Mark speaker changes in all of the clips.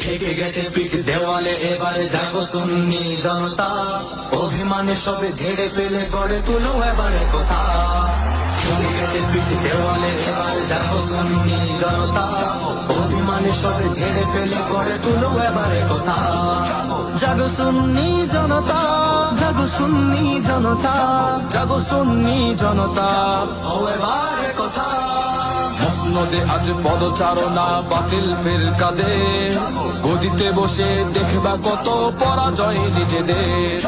Speaker 1: ঠেকে গেছে পিঠ দেওয়ালে, এবারে জাগো সুন্নি জনতা, অভিমানে সবে ঝেড়ে ফেলে গড়ে তুলো এবারে কথা। ঠেকে গেছে পিঠ দেওয়ালে, এবারে জাগো সুন্নি জনতা, অভিমানে সবে ঝেড়ে ফেলে গড়ে তুলো এবারে কথা। জাগো সুন্নি জনতা, জাগো সুন্নি জনতা, জাগো সুন্নি জনতা, ও এবারে কথা। মসনদে আজ পদচারণা বাতিল ফিরকাদের, গদিতে বসে দেখবা কত পরাজয় নিজেদের।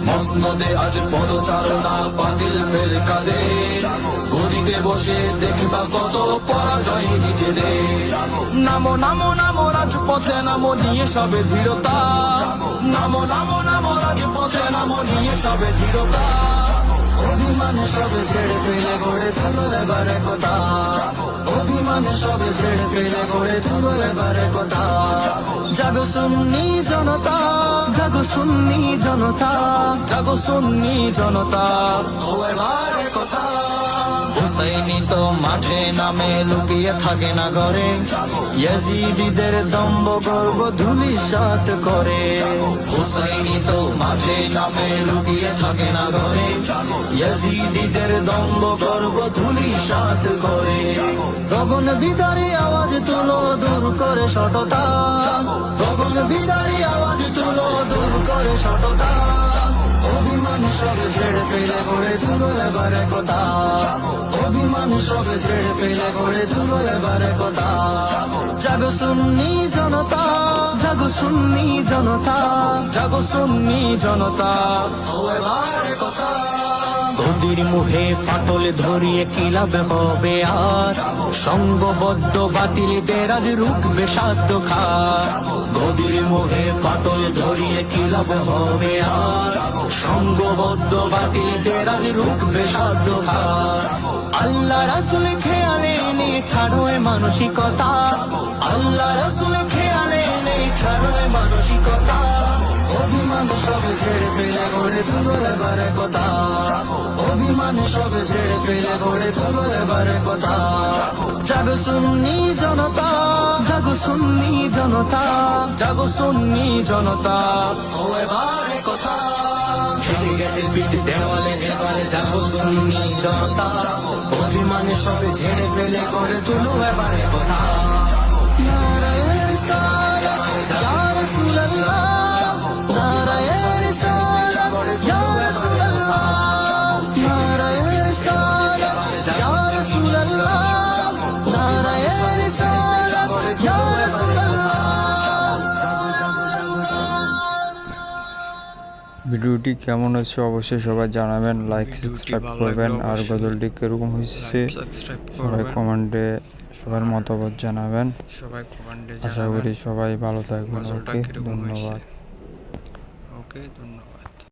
Speaker 1: মসনদে আজ পদচারণা বাতিল ফিরকাদের, গদিতে বসে দেখবা কত পরাজয় নিজেদের। নামো নামো নামো রাজপথে, নামো নিয়ে সবে দৃঢ়তা, নামো নামো নামো রাজপথে, নামো নিয়ে সবে দৃঢ়তা। অভিমানে সবে ছেড়ে ফেলে গড়ে তুলো এবারে কথা, অভিমানে সবে ছেড়ে ফেলে গড়ে তুলো এবারে কথা। জাগো সুন্নি জনতা, জাগো সুন্নি জনতা, জাগো সুন্নি জনতা, ও এবারে কথা। হুসাইনি তো মাঠে নামে, লুকিয়ে থাকে না ঘরে, ইয়াজিদিদের দম্ভ গর্ব ধূলিসাৎ করে। হুসাইনি তো মাঠে নামে, লুকিয়ে থাকে না ঘরে, ইয়াজিদিদের দম্ভ গর্ব ধূলিসাৎ করে। গগন বিদারী আওয়াজ তুলো, দূর করে সততা, গগন বিদারী আওয়াজ তুলো, দূর করে সততা। অভিমান সবে ছেড়ে ফেলে গড়ে তুলো এবারে কথা, অভিমান সবে ছেড়ে ফেলে গড়ে তুলো এবারে কথা। জাগো সুন্নি জনতা, জাগো সুন্নি জনতা, জাগো সুন্নি জনতা, ও এবারে কথা। গদির মুখে ফাটল ধরিয়ে কি লাভ হবে আর, সঙ্গবদ্ধ বাতিলদের আজ রুখবে সাধ্য খার। গদির মুখে ফাটল ধরিয়ে কি লাভ হবে আর, সঙ্গবদ্ধ বাতিলদের আজ রুখবে সাধ্য খার। আল্লাহ রাসূল খেয়ালে নেই ছাড়ো এ মানসিকতা, আল্লাহ রাসূল খেয়ালে নেই ছাড়ো এ মানসিকতা। অভিমান সবে ছেড়ে ফেলে গড়ে তুলো এবারে কথা, অভিমান সবে ছেড়ে ফেলে গড়ে তুলো এবারে কথা। জাগো সুন্নি জনতা, জাগো সুন্নি জনতা, জাগো সুন্নি জনতা, ও এবারে কথা। ঠেকে গেছে পিঠ দেওয়ালে, এবারে জাগো সুন্নি জনতা, অভিমানে সবে ঝেড়ে ফেলে গড়ে তুলো এবারে কথা। নারায়ে রিসালাত ইয়া রাসূলুল্লাহ, নারায়ে রিসালাত ইয়া রাসূলুল্লাহ, নারায়ে রিসালাত ইয়া রাসূলুল্লাহ, নারায়ে রিসালাত ইয়া রাসূলুল্লাহ।
Speaker 2: ভিডিওটি কেমন হচ্ছে অবশ্যই সবাই জানাবেন, লাইক সাবস্ক্রাইব করবেন। আর গজলটি কিরকম হচ্ছে সবাই কমেন্টে সবার মতামত জানাবেন। আশা করি সবাই ভালো থাকবেন। ওকে, ধন্যবাদ।
Speaker 3: ওকে, ধন্যবাদ।